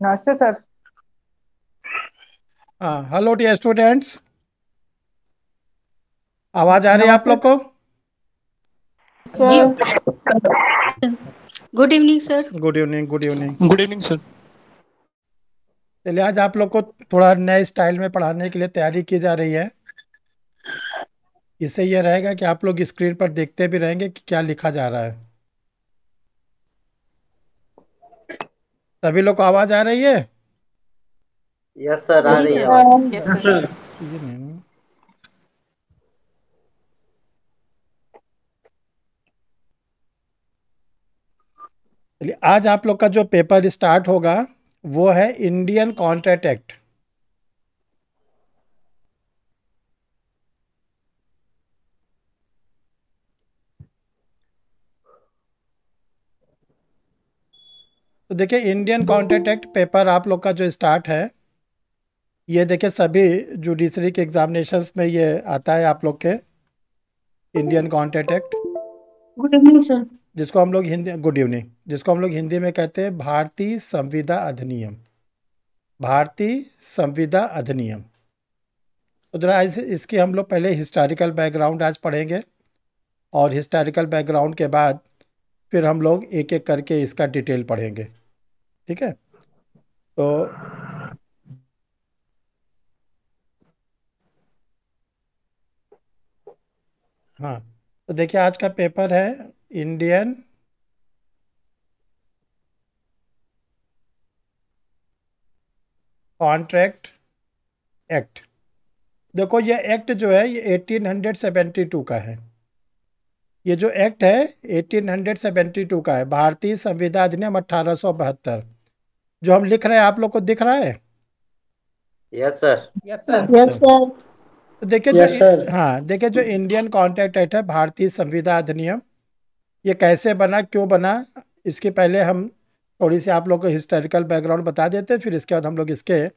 नमस्ते सर। हाँ, hello dear students. आवाज़ आ रही है आप नमस्ते लोग को? जी। Sir. Good evening sir. Good evening, good evening. Good evening sir. चलिए, आज आप लोग को थोड़ा नए स्टाइल में पढ़ाने के लिए तैयारी की जा रही है। इससे ये रहेगा कि आप लोग स्क्रीन पर देखते भी रहेंगे कि क्या लिखा जा रहा है। सभी लोग को आवाज़ आ रही है? यस सर, आ यस रही है आवाज। सर। Yes sir. ये नहीं। चलिए, आज आप लोग का जो पेपर स्टार्ट होगा वो है इंडियन कॉन्ट्रैक्ट एक्ट। तो देखिए, इंडियन कॉन्ट्रैक्ट एक्ट पेपर आप लोग का जो स्टार्ट है, ये देखिए सभी जुडिशरी के एग्जामिनेशंस में ये आता है आप लोग के। Indian contract act, good evening sir. जिसको हम लोग हिंदी गुड इवनिंग, जिसको हम लोग हिंदी में कहते हैं भारतीय संविदा अधिनियम। भारतीय संविदा अधिनियम। तो जरा इसकी हम लोग पहले हिस्टोरिकल बैकग्राउंड आज पढ़ेंगे, और हिस्टोरिकल बैकग्राउंड के बाद फिर हम लोग एक एक करके इसका डिटेल पढ़ेंगे। ठीक है? तो हाँ, तो देखिए आज का पेपर है इंडियन कॉन्ट्रैक्ट एक्ट। देखो, ये एक्ट जो है ये 1872 का है। ये जो एक्ट है 1872 का है, भारतीय संविदा अधिनियम 1872। जो हम लिख रहे हैं आप लोग को दिख रहा है? Yes sir. Yes sir. Yes sir. तो देखिए जो हाँ, देखिए जो इंडियन कॉन्ट्रैक्ट एक्ट है, भारतीय संविदा अधिनियम, ये कैसे बना, क्यों बना, इसके पहले हम थोड़ी सी आप लोग को हिस्टोरिकल बैकग्राउंड बता देते हैं, फिर इसके बाद हम लोग इसके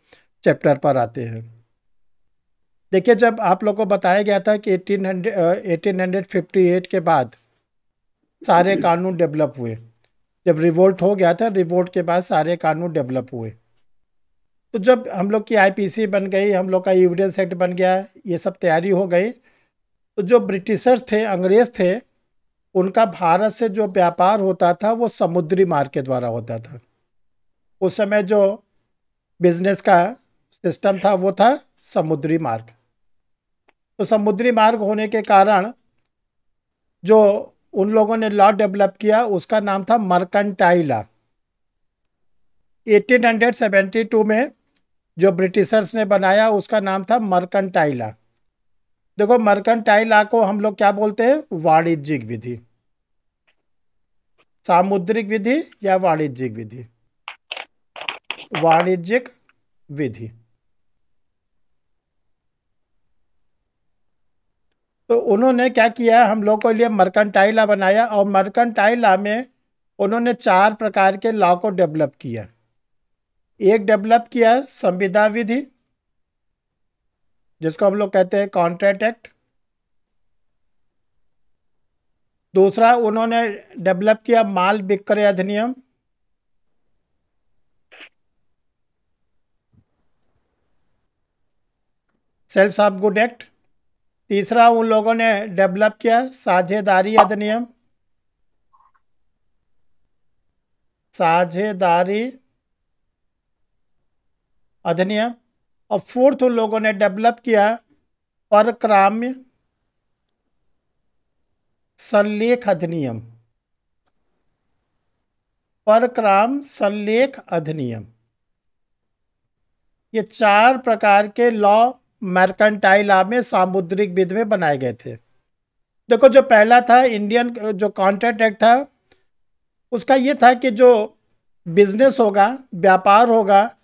चैप्टर पर आते हैं। देखिए, जब आप लोग को बताया गया था कि 1858 के बाद सारे कानून डेवलप हुए। जब रिवोल्ट हो गया था, रिवोल्ट के बाद सारे कानून डेवलप हुए। तो जब हम लोग की आईपीसी बन गई, हम लोग का एविडेंस एक्ट बन गया, ये सब तैयारी हो गई, तो जो ब्रिटिशर्स थे, अंग्रेज थे, उनका भारत से जो व्यापार होता था वो समुद्री मार्ग के द्वारा होता था। उस समय जो बिजनेस का सिस्टम था वो था समुद्री मार्ग। तो समुद्री मार्ग होने के कारण जो उन लोगों ने लॉ डेवलप किया उसका नाम था मर्केंटाइल लॉ। 1872 में जो ब्रिटिशर्स ने बनाया उसका नाम था मर्केंटाइल लॉ। देखो, मर्केंटाइल लॉ को हम लोग क्या बोलते हैं? वाणिज्यिक विधि, सामुद्रिक विधि या वाणिज्यिक विधि। वाणिज्यिक विधि। तो उन्होंने क्या किया, हम लोग को लिए मर्केंटाइल लॉ बनाया, और मर्केंटाइल लॉ में उन्होंने 4 प्रकार के लॉ को डेवलप किया। एक डेवलप किया संविदा विधि, जिसको हम लोग कहते हैं कॉन्ट्रैक्ट एक्ट। दूसरा उन्होंने डेवलप किया माल विक्रय अधिनियम। Sales of good act. तीसरा उन लोगों ने डेवलप किया साझेदारी अधिनियम। साझेदारी अधिनियम। और फोर्थ उन लोगों ने डेवलप किया परक्राम्य संलेख अधिनियम। परक्राम संलेख अधिनियम। ये 4 प्रकार के लॉ मर्केंटाइल लॉ में सामुद्रिक विधि में बनाए गए थे। देखो, जो पहला था इंडियन जो कॉन्ट्रैक्ट एक्ट था, उसका ये था कि जो बिजनेस होगा, व्यापार होगा,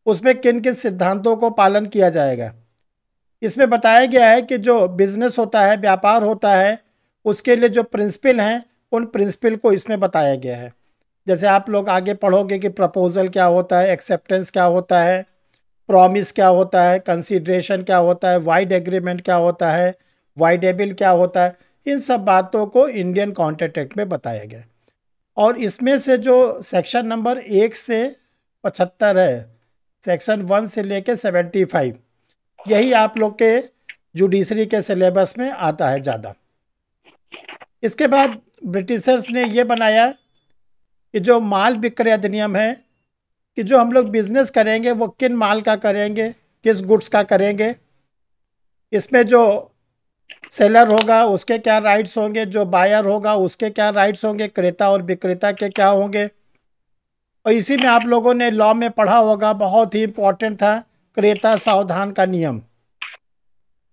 उसमें किन किन सिद्धांतों को पालन किया जाएगा। इसमें बताया गया है कि जो बिजनेस होता है, व्यापार होता है, उसके लिए जो प्रिंसिपल हैं, उन प्रिंसिपल को इसमें बताया गया है। जैसे आप लोग आगे पढ़ोगे कि प्रपोजल क्या होता है, एक्सेप्टेंस क्या होता है, प्रॉमिस क्या होता है, कंसीडरेशन क्या होता है, वाइड एग्रीमेंट क्या होता है, वाइडेबल क्या होता है, इन सब बातों को इंडियन कॉन्ट्रैक्ट एक्ट में बताया गया है। और इसमें से जो सेक्शन नंबर 1 से 75 है, सेक्शन 1 से लेके 75, यही आप लोग के जुडिशरी के सिलेबस में आता है ज़्यादा। इसके बाद ब्रिटिशर्स ने ये बनाया कि जो माल विक्रय अधिनियम है, कि जो हम लोग बिजनेस करेंगे वो किन माल का करेंगे, किस गुड्स का करेंगे, इसमें जो सेलर होगा उसके क्या राइट्स होंगे, जो बायर होगा उसके क्या राइट्स होंगे, क्रेता और विक्रेता के क्या होंगे। और इसी में आप लोगों ने लॉ में पढ़ा होगा, बहुत ही इम्पोर्टेंट था, क्रेता सावधान का नियम। तो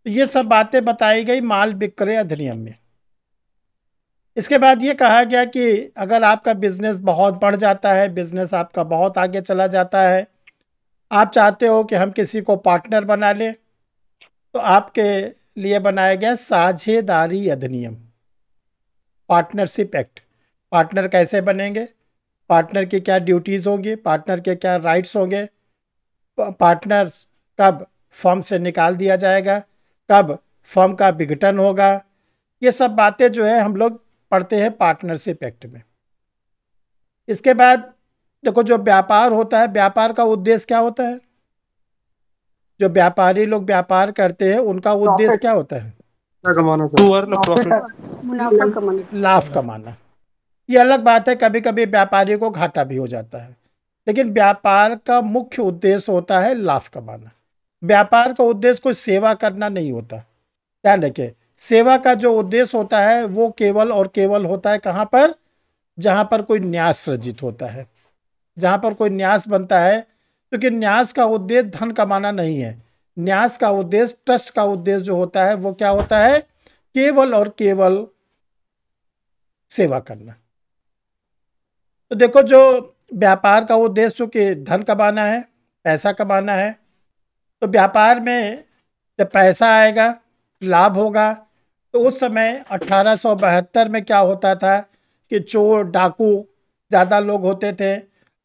ये सब बातें बताई गई माल विक्रय अधिनियम में। इसके बाद ये कहा गया कि अगर आपका बिजनेस बहुत बढ़ जाता है, बिजनेस आपका बहुत आगे चला जाता है, आप चाहते हो कि हम किसी को पार्टनर बना लें, तो आपके लिए बनाया गया साझेदारी अधिनियम, पार्टनरशिप एक्ट। पार्टनर कैसे बनेंगे, पार्टनर की क्या ड्यूटीज़ होंगी, पार्टनर के क्या राइट्स होंगे, पार्टनर कब फर्म से निकाल दिया जाएगा, कब फर्म का विघटन होगा, ये सब बातें जो है हम लोग पढ़ते हैं पार्टनरशिप एक्ट में। इसके बाद देखो, जो व्यापार होता है, व्यापार का उद्देश्य क्या होता है, जो व्यापारी लोग व्यापार करते हैं उनका उद्देश्य क्या होता है, मुनाफा कमाना। लाभ कमाना। ये अलग बात है, कभी कभी व्यापारी को घाटा भी हो जाता है, लेकिन व्यापार का मुख्य उद्देश्य होता है लाभ कमाना। व्यापार का उद्देश्य कोई सेवा करना नहीं होता, ध्यान रखिए। सेवा का जो उद्देश्य होता है वो केवल और केवल होता है कहाँ पर, जहाँ पर कोई न्यास सृजित होता है, जहाँ पर कोई न्यास बनता है, क्योंकि न्यास का उद्देश्य धन कमाना नहीं है। न्यास का उद्देश्य, ट्रस्ट का उद्देश्य जो होता है वो क्या होता है, केवल और केवल सेवा करना। तो देखो, जो व्यापार का उद्देश्य चूँकि धन कमाना है, पैसा कमाना है, तो व्यापार में जब पैसा आएगा, लाभ होगा, तो उस समय 1872 में क्या होता था कि चोर डाकू ज़्यादा लोग होते थे,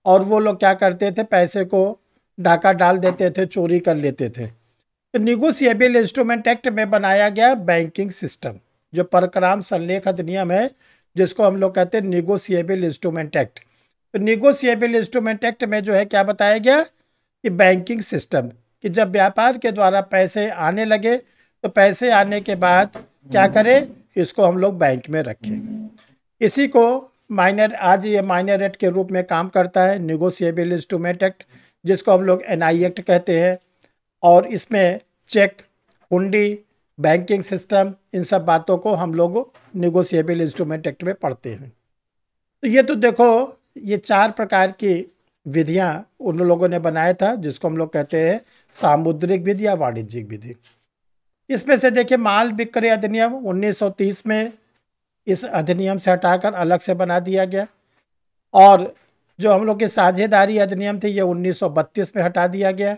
और वो लोग क्या करते थे, पैसे को डाका डाल देते थे, चोरी कर लेते थे। तो निगोशिएबल इंस्ट्रूमेंट एक्ट में बनाया गया बैंकिंग सिस्टम, जो परक्राम संलेख अधिनियम है, जिसको हम लोग कहते हैं निगोशिएबल इंस्ट्रूमेंट एक्ट। तो निगोशिएबल इंस्ट्रूमेंट एक्ट में जो है क्या बताया गया कि बैंकिंग सिस्टम, कि जब व्यापार के द्वारा पैसे आने लगे, तो पैसे आने के बाद क्या करें, इसको हम लोग बैंक में रखें। इसी को माइनर, आज ये माइनर एक्ट के रूप में काम करता है, निगोशिएबल इंस्ट्रूमेंट एक्ट, जिसको हम लोग एनआई एक्ट कहते हैं। और इसमें चेक, हुंडी, बैंकिंग सिस्टम, इन सब बातों को हम लोग निगोशिएबल इंस्ट्रूमेंट एक्ट में पढ़ते हैं। तो ये तो देखो, ये 4 प्रकार की विधियां उन लोगों ने बनाया था, जिसको हम लोग कहते हैं सामुद्रिक विधि या वाणिज्यिक विधि। इसमें से देखिए, माल विक्रय अधिनियम 1930 में इस अधिनियम से हटाकर अलग से बना दिया गया, और जो हम लोग के साझेदारी अधिनियम थे ये 1932 में हटा दिया गया।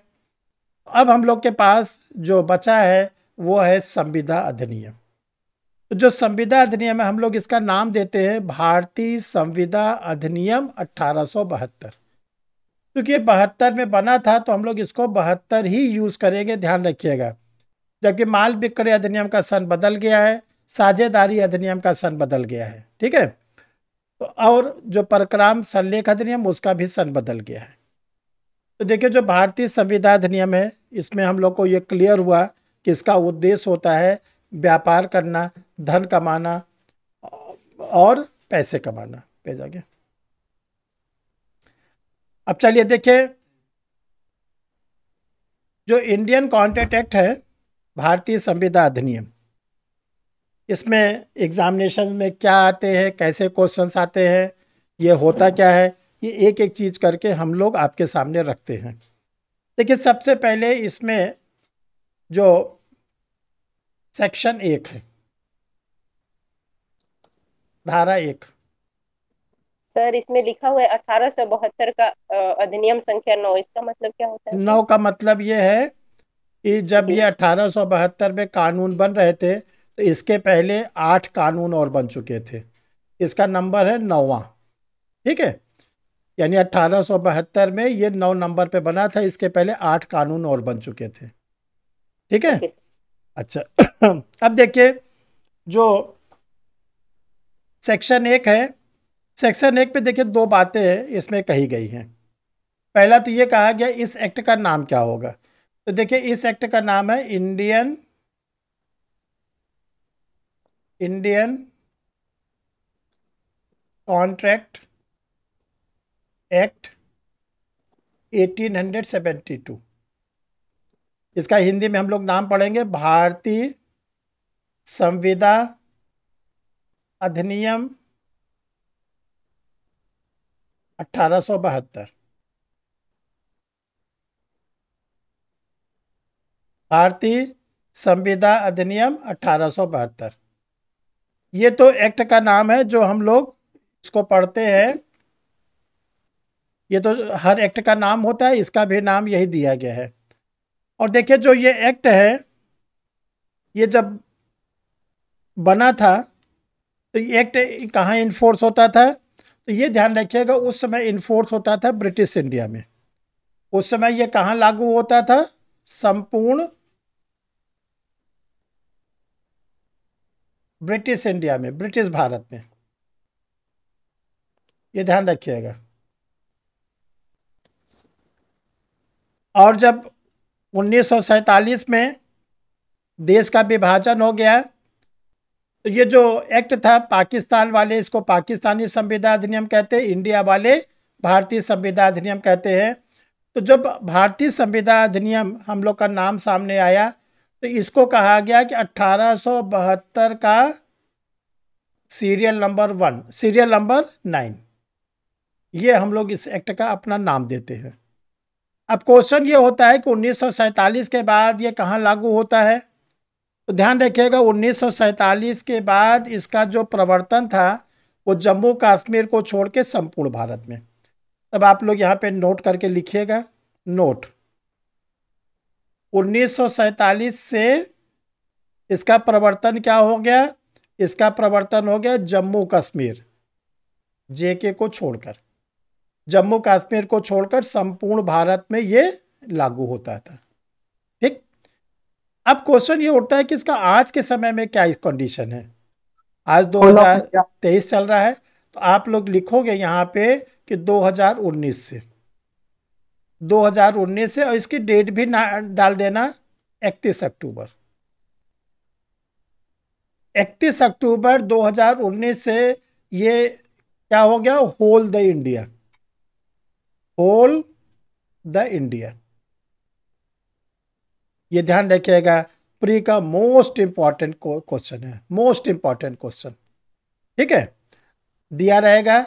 अब हम लोग के पास जो बचा है वो है संविदा अधिनियम। तो जो संविदा अधिनियम है, हम लोग इसका नाम देते हैं भारतीय संविदा अधिनियम 1872, क्योंकि ये 72 में बना था, तो हम लोग इसको 72 ही यूज़ करेंगे, ध्यान रखिएगा। जबकि माल विक्रय अधिनियम का सन बदल गया है, साझेदारी अधिनियम का सन बदल गया है, ठीक है। तो और जो परक्राम संलेख अधिनियम, उसका भी सन बदल गया है। तो देखिए, जो भारतीय संविदा अधिनियम है, इसमें हम लोग को ये क्लियर हुआ कि इसका उद्देश्य होता है व्यापार करना, धन कमाना और पैसे कमाना। पे जाके अब चलिए देखिए, जो इंडियन कॉन्ट्रैक्ट एक्ट है, भारतीय संविदा अधिनियम, इसमें एग्जामिनेशन में क्या आते हैं, कैसे क्वेश्चंस आते हैं, ये होता क्या है, ये एक एक चीज़ करके हम लोग आपके सामने रखते हैं। देखिए, सबसे पहले इसमें जो सेक्शन 1 है, धारा 1। सर, इसमें लिखा हुआ है 1872 का अधिनियम संख्या 9, इसका मतलब क्या होता है? 9 का मतलब ये है कि जब ये 1872 में कानून बन रहे थे, तो इसके पहले 8 कानून और बन चुके थे। इसका नंबर है 9वां, ठीक है। यानी 1872 में ये 9 नंबर पे बना था, इसके पहले 8 कानून और बन चुके थे, ठीक है। अच्छा, अब देखिए, जो सेक्शन 1 है, सेक्शन 1 पे देखिए 2 बातें इसमें कही गई हैं। पहला तो ये कहा गया इस एक्ट का नाम क्या होगा। तो देखिए इस एक्ट का नाम है इंडियन कॉन्ट्रैक्ट एक्ट 1872। इसका हिंदी में हम लोग नाम पढ़ेंगे भारतीय संविदा अधिनियम 1872। भारतीय संविदा अधिनियम 1872, ये तो एक्ट का नाम है जो हम लोग इसको पढ़ते हैं। ये तो हर एक्ट का नाम होता है, इसका भी नाम यही दिया गया है। और देखिए जो ये एक्ट है, ये जब बना था तो ये एक्ट कहाँ इन्फोर्स होता था, तो ये ध्यान रखिएगा उस समय इन्फोर्स होता था ब्रिटिश इंडिया में। उस समय ये कहाँ लागू होता था, संपूर्ण ब्रिटिश इंडिया में, ब्रिटिश भारत में, ये ध्यान रखिएगा। और जब 1947 में देश का विभाजन हो गया, तो ये जो एक्ट था, पाकिस्तान वाले इसको पाकिस्तानी संविदा अधिनियम कहते हैं, इंडिया वाले भारतीय संविदा अधिनियम कहते हैं। तो जब भारतीय संविदा अधिनियम हम लोग का नाम सामने आया, तो इसको कहा गया कि 1872 का सीरियल नंबर 1, सीरियल नंबर 9, ये हम लोग इस एक्ट का अपना नाम देते हैं। अब क्वेश्चन ये होता है कि 1947 के बाद ये कहाँ लागू होता है। तो ध्यान रखिएगा 1947 के बाद इसका जो प्रवर्तन था वो जम्मू कश्मीर को छोड़ के संपूर्ण भारत में। तब आप लोग यहाँ पे नोट करके लिखिएगा, नोट 1947 से इसका प्रवर्तन क्या हो गया, इसका प्रवर्तन हो गया जम्मू कश्मीर, जेके को छोड़कर, जम्मू कश्मीर को छोड़कर संपूर्ण भारत में ये लागू होता था। ठीक। अब क्वेश्चन ये उठता है कि इसका आज के समय में क्या कंडीशन है। आज 2023 चल रहा है, तो आप लोग लिखोगे यहाँ पे कि 2019 से, 2019 से, और इसकी डेट भी डाल देना 31 अक्टूबर, 31 अक्टूबर 2019 से ये क्या हो गया, whole the India, whole the India. ये ध्यान रखिएगा, प्री का मोस्ट इंपॉर्टेंट क्वेश्चन है, मोस्ट इंपॉर्टेंट क्वेश्चन। ठीक है, दिया रहेगा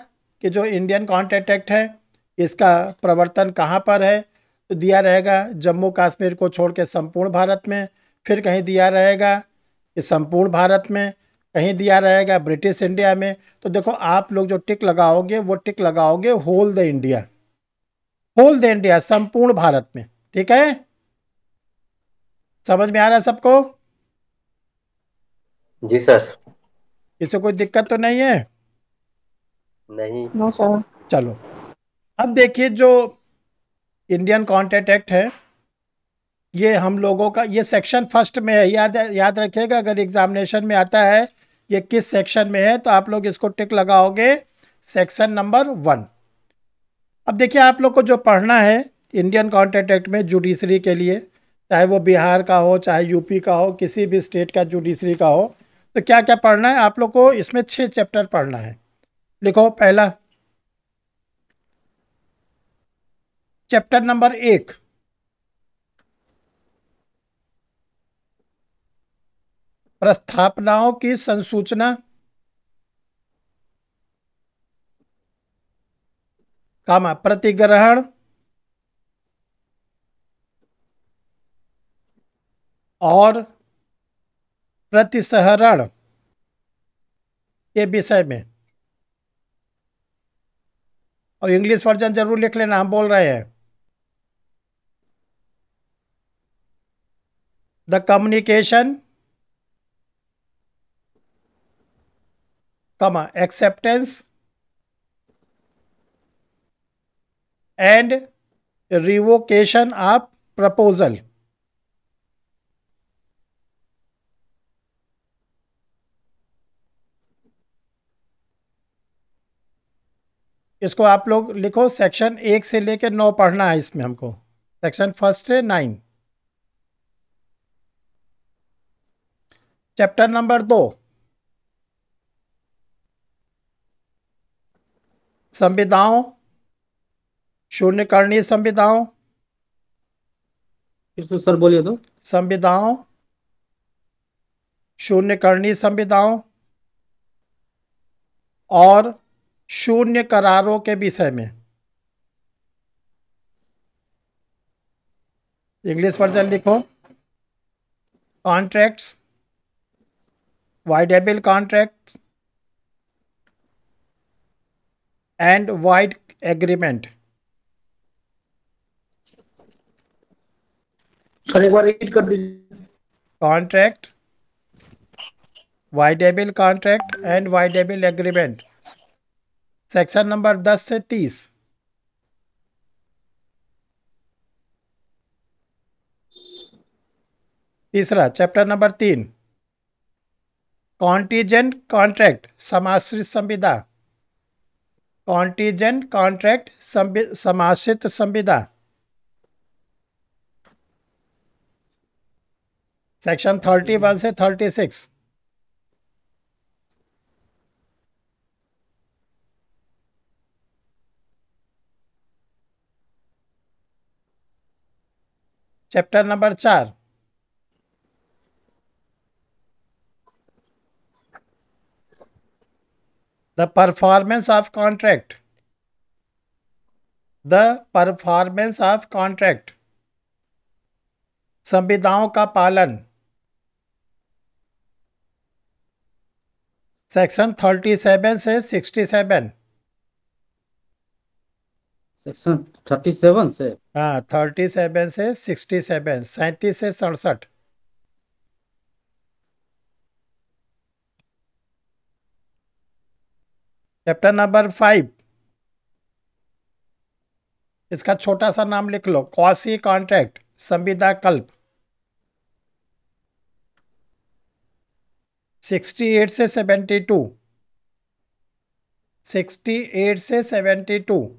कि जो इंडियन कॉन्ट्रैक्ट एक्ट है इसका प्रवर्तन कहाँ पर है, तो दिया रहेगा जम्मू कश्मीर को छोड़ के संपूर्ण भारत में, फिर कहीं दिया रहेगा कि संपूर्ण भारत में, कहीं दिया रहेगा ब्रिटिश इंडिया में। तो देखो आप लोग जो टिक लगाओगे वो टिक लगाओगे whole the India, whole the India, संपूर्ण भारत में। ठीक है, समझ में आ रहा है सबको? जी सर। इससे कोई दिक्कत तो नहीं है? नहीं। No sir. चलो, अब देखिए जो इंडियन कॉन्ट्रैक्ट एक्ट है ये हम लोगों का, ये सेक्शन फर्स्ट में है, याद रखिएगा। अगर एग्जामिनेशन में आता है ये किस सेक्शन में है, तो आप लोग इसको टिक लगाओगे, सेक्शन नंबर 1। अब देखिए आप लोग को जो पढ़ना है इंडियन कॉन्ट्रैक्ट एक्ट में जुडिशरी के लिए, चाहे वो बिहार का हो, चाहे यूपी का हो, किसी भी स्टेट का जुडिशरी का हो, तो क्या क्या पढ़ना है आप लोग को, इसमें 6 चैप्टर पढ़ना है। लिखो, पहला चैप्टर नंबर 1, प्रस्थापनाओं की संसूचना, कामा प्रतिग्रहण और प्रतिसहरण के विषय में। और इंग्लिश वर्जन जरूर लिख लेना, हम बोल रहे हैं। द कम्युनिकेशन, कमा acceptance and revocation of proposal. इसको आप लोग लिखो, सेक्शन 1 से लेकर 9 पढ़ना है इसमें हमको, सेक्शन 1 से 9। चैप्टर नंबर 2, संविदाओं, शून्यकरणीय संविदाओं, फिर से सर बोलिए तो। संविदाओं, शून्यकरणीय संविदाओं और शून्य करारों के विषय में। इंग्लिश वर्जन लिखो, contracts, voidable contract and void agreement. Sir एक बार रिपीट कर दीजिए। Contract, voidable contract and voidable agreement, section number 10 से 30। तीसरा, चैप्टर नंबर 3, कॉन्टीजेंट कॉन्ट्रैक्ट, समाश्रित संविदा, कॉन्टीजेंट कॉन्ट्रैक्ट, समाश्रित संविदा, सेक्शन 31 से 36। Chapter number 4, the performance of contract, the performance of contract, संविदाओं का पालन, सेक्शन 37 से 67। सेक्शन 37 से। हाँ, 37 से 67, 37 से 67। चैप्टर नंबर 5, इसका छोटा सा नाम लिख लो, क्वासी कॉन्ट्रैक्ट, संविदा कल्प, 68 से 72, 68 से 72।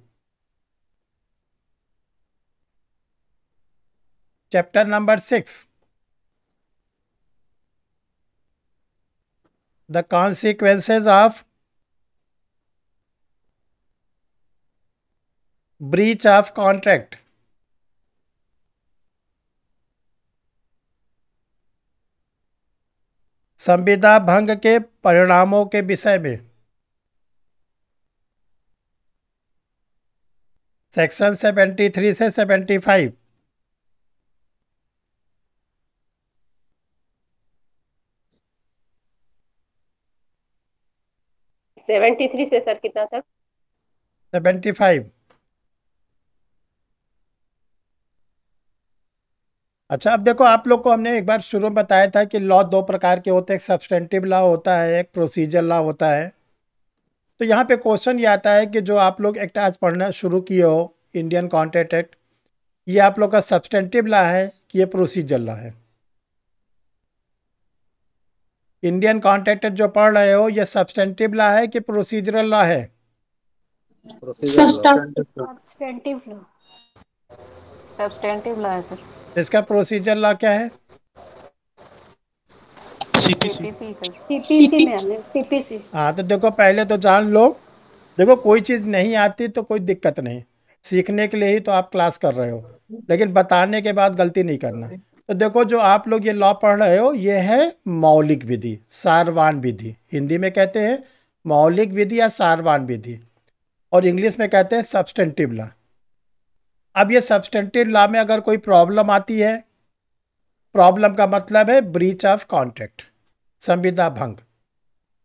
Chapter number 6, the consequences of breach of contract, संविदा भंग के परिणामों के विषय में, सेक्शन 73 से 75। 73 से सर कितना तक? 75। अच्छा, अब देखो, आप लोग को हमने एक बार शुरू में बताया था कि लॉ 2 प्रकार के होते हैं, एक सब्सटेंटिव लॉ होता है, एक प्रोसीजर लॉ होता है। तो यहाँ पे क्वेश्चन ये आता है कि जो आप लोग एक्ट आज पढ़ना शुरू किए हो, इंडियन कॉन्ट्रैक्ट एक्ट, ये आप लोग का सब्सटेंटिव लॉ है कि ये प्रोसीजर लॉ है? इंडियन कॉन्ट्रैक्ट एक्ट जो पढ़ रहे हो, ये सब्सटेंटिव लॉ है कि प्रोसीजरल लॉ है? Substantive law. सब्सटेंटिव लॉ है सर। इसका प्रोसीजर लॉ क्या है? CPC CPC. हाँ, तो देखो, पहले तो जान लो, देखो कोई चीज़ नहीं आती तो कोई दिक्कत नहीं, सीखने के लिए ही तो आप क्लास कर रहे हो, लेकिन बताने के बाद गलती नहीं करना। तो देखो, जो आप लोग ये लॉ पढ़ रहे हो, ये है मौलिक विधि, सारवान विधि, हिंदी में कहते हैं मौलिक विधि या सारवान विधि, और इंग्लिश में कहते हैं सब्सटेंटिव लॉ। अब ये सब्सटेंटिव लॉ में अगर कोई प्रॉब्लम आती है, प्रॉब्लम का मतलब है ब्रीच ऑफ कॉन्ट्रैक्ट, संविदा भंग,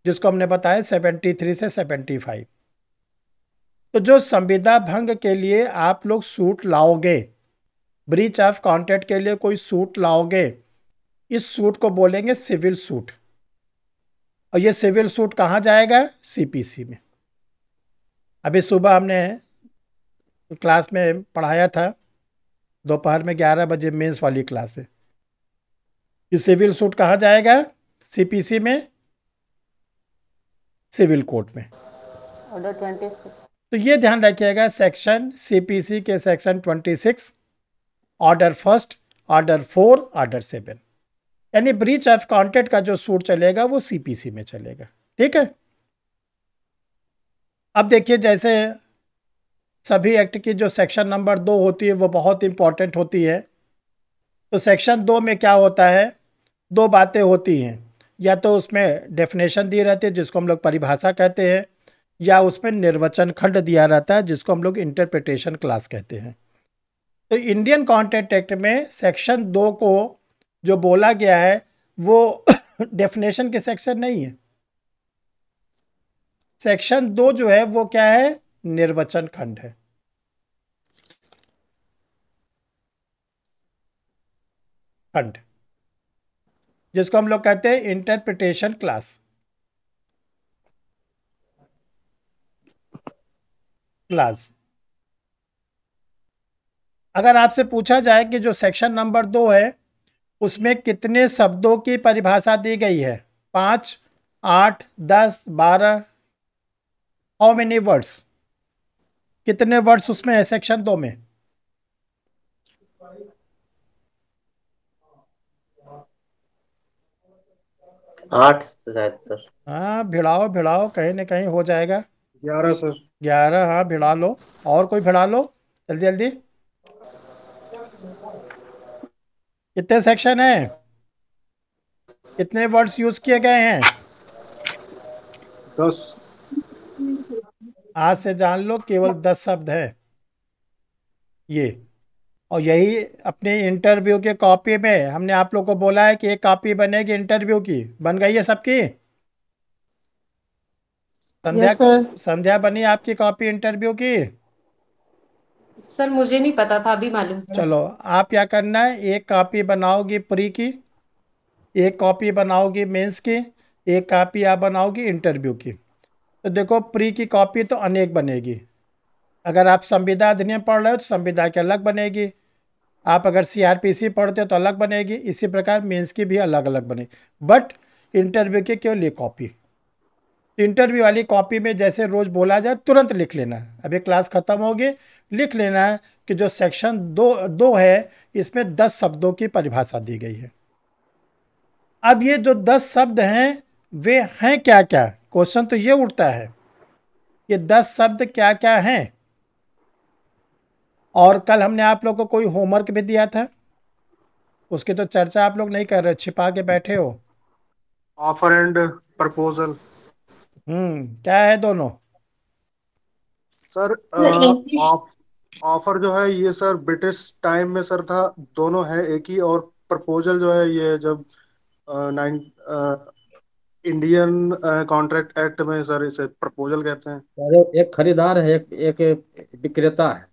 जिसको हमने बताया 73 से 75। तो जो संविदा भंग के लिए आप लोग सूट लाओगे, ब्रीच ऑफ कॉन्ट्रैक्ट के लिए कोई सूट लाओगे, इस सूट को बोलेंगे सिविल सूट, और ये सिविल सूट कहाँ जाएगा? सीपीसी में। अभी सुबह हमने क्लास में पढ़ाया था, दोपहर में 11 बजे मेंस वाली क्लास में, ये सिविल सूट कहाँ जाएगा? सीपीसी में, सिविल कोर्ट में। ऑर्डर 26। तो ये ध्यान रखिएगा, सेक्शन सीपीसी के section 26, order first, order 4, order 7, यानी ब्रीच ऑफ कॉन्ट्रैक्ट का जो सूट चलेगा वो सीपीसी में चलेगा। ठीक है। अब देखिए, जैसे सभी एक्ट की जो सेक्शन नंबर 2 होती है वो बहुत इंपॉर्टेंट होती है। तो सेक्शन 2 में क्या होता है, 2 बातें होती हैं, या तो उसमें डेफिनेशन दी रहती है जिसको हम लोग परिभाषा कहते हैं, या उसमें निर्वचन खंड दिया रहता है जिसको हम लोग इंटरप्रिटेशन क्लास कहते हैं। तो इंडियन कॉन्ट्रैक्ट एक्ट में सेक्शन 2 को जो बोला गया है वो डेफिनेशन के सेक्शन नहीं है। सेक्शन 2 जो है वो क्या है, निर्वचन खंड है। खंड जिसको हम लोग कहते हैं इंटरप्रिटेशन क्लास। अगर आपसे पूछा जाए कि जो सेक्शन नंबर 2 है उसमें कितने शब्दों की परिभाषा दी गई है, 5, 8, 10, 12, हाउ मेनी वर्ड्स, कितने वर्ड्स उसमें है सेक्शन 2 में? 8 शायद सर। हाँ, भिड़ाओ भिड़ाओ, कहीं ना कहीं हो जाएगा। 11 सर। 11, हाँ भिड़ा लो, और कोई भिड़ा लो जल्दी जल्दी। कितने सेक्शन है, कितने वर्ड्स यूज किए गए हैं? 10। आज से जान लो केवल 10 शब्द है ये। और यही अपने इंटरव्यू के कॉपी में हमने आप लोग को बोला है कि एक कॉपी बनेगी इंटरव्यू की, बन गई है सबकी? संध्या, यस सर। संध्या बनी आपकी कॉपी इंटरव्यू की? सर मुझे नहीं पता था, अभी मालूम पड़ा। चलो, आप क्या करना है, एक कॉपी बनाओगी प्री की, एक कॉपी बनाओगी मेंस की, एक कॉपी आप बनाओगी इंटरव्यू की। तो देखो, प्री की कॉपी तो अनेक बनेगी। अगर आप संविदा अधिनियम पढ़ रहे हो तो संविदा की अलग बनेगी, आप अगर सीआरपीसी पढ़ते हो तो अलग बनेगी, इसी प्रकार मेंस की भी अलग अलग बनेगी। बट इंटरव्यू की केवल ये कॉपी, इंटरव्यू वाली कॉपी में जैसे रोज बोला जाए तुरंत लिख लेना है। अभी क्लास खत्म होगी, लिख लेना है कि जो सेक्शन 2 है इसमें 10 शब्दों की परिभाषा दी गई है। अब ये जो 10 शब्द हैं वे हैं क्या क्या, क्वेश्चन तो ये उठता है, ये 10 शब्द क्या क्या हैं? और कल हमने आप लोग को कोई होमवर्क भी दिया था, उसकी तो चर्चा आप लोग नहीं कर रहे, छिपा के बैठे हो। Offer and proposal. क्या है दोनों? सर ऑफर जो है ये सर ब्रिटिश टाइम में सर था, दोनों है एक ही। और प्रपोजल जो है ये जब इंडियन कॉन्ट्रैक्ट एक्ट में सर इसे प्रपोजल कहते हैं। अरे एक खरीदार है, एक विक्रेता है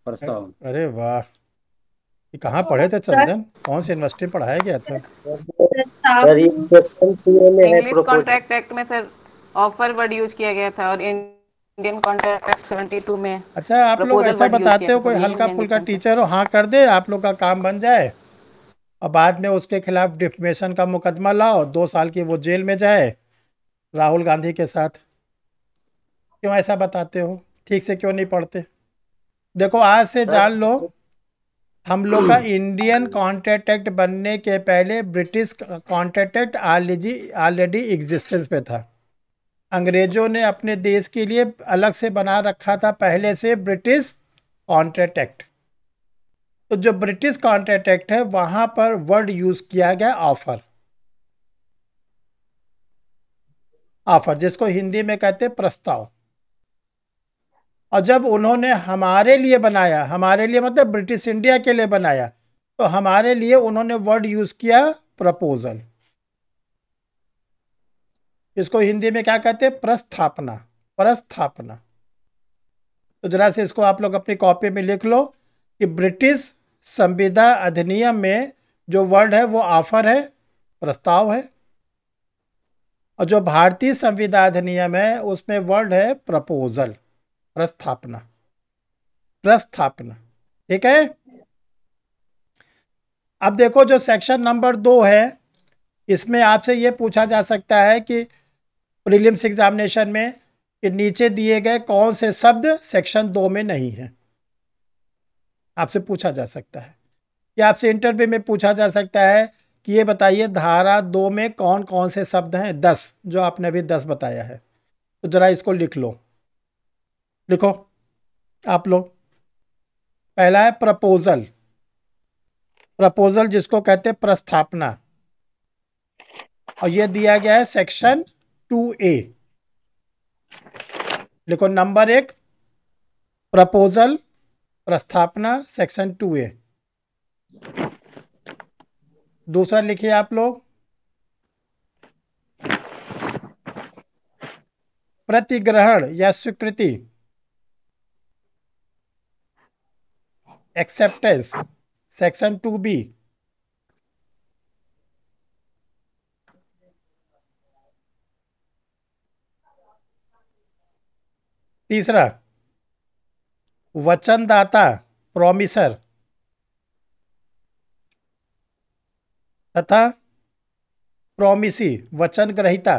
प्रस्ताव। अरे वाह, ये कहाँ पढ़े थे चंदन, कौन सी यूनिवर्सिटी में पढ़ाया गया था? सर ये सेक्शन 2 में है इंग्लिश प्रपोजल। कॉन्ट्रैक्ट एक्ट में सर ऑफर वर्ड यूज किया गया था, और इंडियन कॉन्ट्रैक्ट एक्ट 72 में अच्छा, आप लोग proposal ऐसा word use बताते किया हो था, कोई यही हल्का main फुल्का difference है। टीचर हो, हाँ कर दे, आप लोग का काम बन जाए, और बाद में उसके खिलाफ डिफेमेशन का मुकदमा लाओ, 2 साल की वो जेल में जाए राहुल गांधी के साथ। क्यों ऐसा बताते हो, ठीक से क्यों नहीं पढ़ते? देखो, आज से जान लो, हम लोग का इंडियन कॉन्ट्रैक्ट एक्ट बनने के पहले British contract act already existence में था। अंग्रेजों ने अपने देश के लिए अलग से बना रखा था पहले से ब्रिटिश कॉन्ट्रैक्ट एक्ट। तो जो ब्रिटिश कॉन्ट्रैक्ट एक्ट है वहां पर वर्ड यूज किया गया ऑफर, ऑफर जिसको हिंदी में कहते हैं प्रस्ताव। और जब उन्होंने हमारे लिए बनाया, हमारे लिए मतलब ब्रिटिश इंडिया के लिए बनाया, तो हमारे लिए उन्होंने वर्ड यूज किया प्रपोजल। इसको हिंदी में क्या कहते हैं, प्रस्थापना, प्रस्थापना। तो जरा से इसको आप लोग अपनी कॉपी में लिख लो कि ब्रिटिश संविदा अधिनियम में जो वर्ड है वो ऑफर है, प्रस्ताव है, और जो भारतीय संविदा अधिनियम है उसमें वर्ड है प्रपोजल, प्रस्थापना, प्रस्थापना। ठीक है। अब देखो, जो सेक्शन नंबर 2 है इसमें आपसे ये पूछा जा सकता है कि प्रीलिम्स एग्जामिनेशन में कि नीचे दिए गए कौन से शब्द सेक्शन 2 में नहीं है। आपसे पूछा जा सकता है, या आपसे इंटरव्यू में पूछा जा सकता है कि ये बताइए धारा 2 में कौन कौन से शब्द हैं, 10, जो आपने अभी 10 बताया है। तो जरा इसको लिख लो, लिखो आप लोग। पहला है प्रपोजल। प्रपोजल जिसको कहते हैं प्रस्तावना, और ये दिया गया है सेक्शन 2A। लिखो नंबर 1 प्रपोजल, प्रस्तावना, सेक्शन 2A। दूसरा लिखिए आप लोग प्रतिग्रहण या स्वीकृति, एक्सेप्टेंस, सेक्शन 2B। तीसरा वचनदाता, प्रोमिसर, तथा प्रोमिसी, वचन ग्रहीता,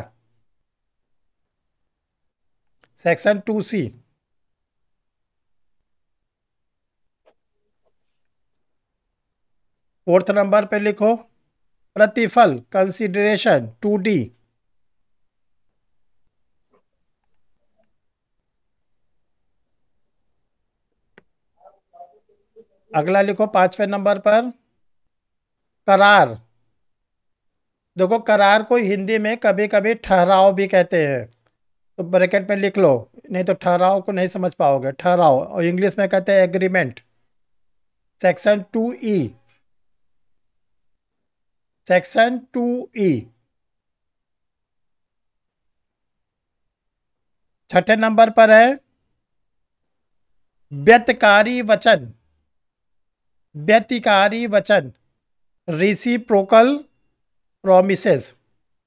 सेक्शन 2C। फोर्थ नंबर पे लिखो प्रतिफल, कंसिडरेशन, 2D। अगला लिखो 5वें नंबर पर करार। देखो करार को हिंदी में कभी कभी ठहराव भी कहते हैं, तो ब्रैकेट में लिख लो, नहीं तो ठहराव को नहीं समझ पाओगे। ठहराव, और इंग्लिश में कहते हैं agreement, section 2E। Section 2E। छठे नंबर पर है व्यतिकारी वचन। व्यतिकारी वचन, रेसिप्रोकल प्रोमिसेस।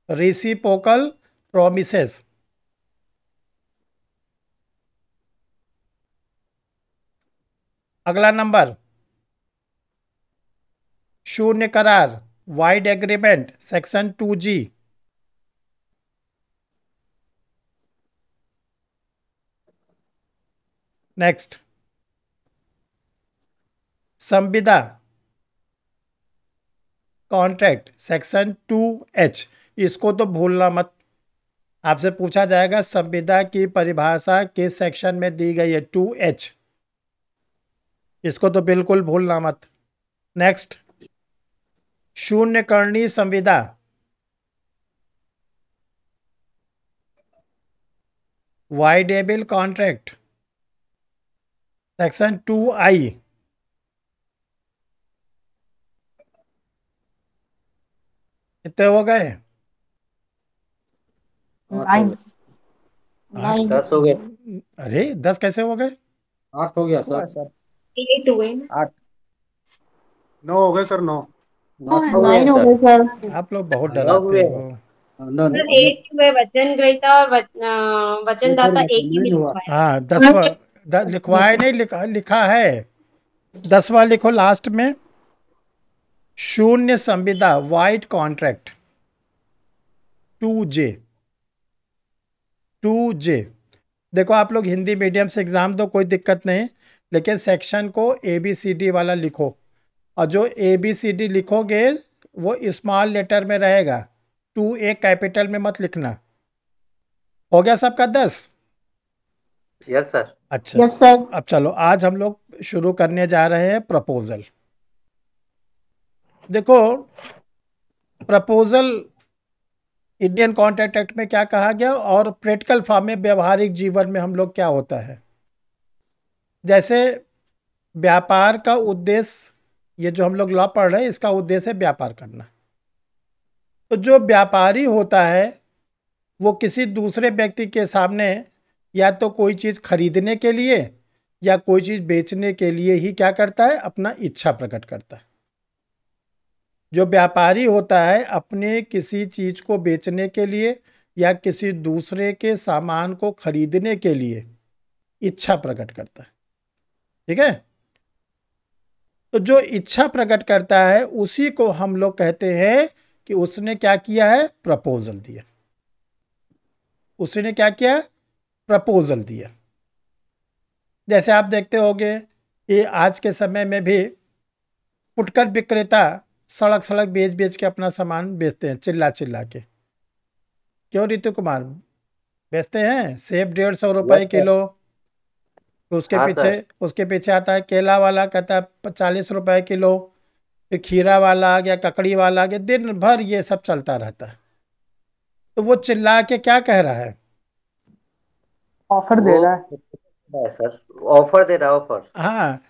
Reciprocal promises. अगला नंबर शून्य करार, wide agreement, section 2G। Next संविदा, कॉन्ट्रैक्ट, सेक्शन 2H। इसको तो भूलना मत, आपसे पूछा जाएगा संविदा की परिभाषा किस सेक्शन में दी गई है, 2H। इसको तो बिल्कुल भूलना मत। नेक्स्ट शून्यकर्णी संविदा, वाइडेबल कॉन्ट्रैक्ट, सेक्शन 2I। कितने हो गए? 8 9 10 हो गए। अरे 10 कैसे हो गए? 8 हो गया हुआ सर। सर 8 हुए ना 8 9 हो गए सर, 9। 9 हो गए 9 हो सर। गए सर आप लोग बहुत 9 डराते हुए। हो। सर 8 हुए वचन ग्रहीता और वचनदाता एक ही में नहीं हुआ। लिखवा है। हाँ 10वां लिखवाए नहीं, लिखा है। 10वां लिखो लास्ट में, शून्य संविदा, वाइड कॉन्ट्रैक्ट, 2J। 2J। देखो आप लोग हिंदी मीडियम से एग्जाम दो, कोई दिक्कत नहीं, लेकिन सेक्शन को ABCD वाला लिखो, और जो ABCD लिखोगे वो स्मॉल लेटर में रहेगा, 2A कैपिटल में मत लिखना। हो गया सबका 10? Yes sir. अच्छा यस सर अब चलो, आज हम लोग शुरू करने जा रहे हैं प्रपोजल। देखो प्रपोजल इंडियन कॉन्ट्रैक्ट एक्ट में क्या कहा गया, और प्रैक्टिकल फॉर्म में व्यवहारिक जीवन में हम लोग क्या होता है। जैसे व्यापार का उद्देश्य, ये जो हम लोग लॉ पढ़ रहे हैं इसका उद्देश्य है व्यापार करना। तो जो व्यापारी होता है वो किसी दूसरे व्यक्ति के सामने या तो कोई चीज़ खरीदने के लिए या कोई चीज़ बेचने के लिए ही क्या करता है, अपना इच्छा प्रकट करता है। जो व्यापारी होता है अपने किसी चीज़ को बेचने के लिए या किसी दूसरे के सामान को खरीदने के लिए इच्छा प्रकट करता है, ठीक है। तो जो इच्छा प्रकट करता है उसी को हम लोग कहते हैं कि उसने क्या किया है, प्रपोजल दिया। उसने क्या किया, प्रपोजल दिया। जैसे आप देखते होंगे कि आज के समय में भी फुटकर विक्रेता सड़क सड़क बेच बेच के अपना सामान बेचते हैं, चिल्ला चिल्ला के। क्यों रितु कुमार, बेचते हैं? सेब 150 रुपए यस सर। किलो, उसके हाँ पीछे सर। उसके पीछे आता है केला वाला, कहता है 40 रुपए किलो, फिर खीरा वाला आ गया, ककड़ी वाला आ गया, दिन भर ये सब चलता रहता है। तो वो चिल्ला के क्या कह रहा है? ऑफर दे वो रहा है। सर ऑफर दे रहा है, ऑफर। हाँ,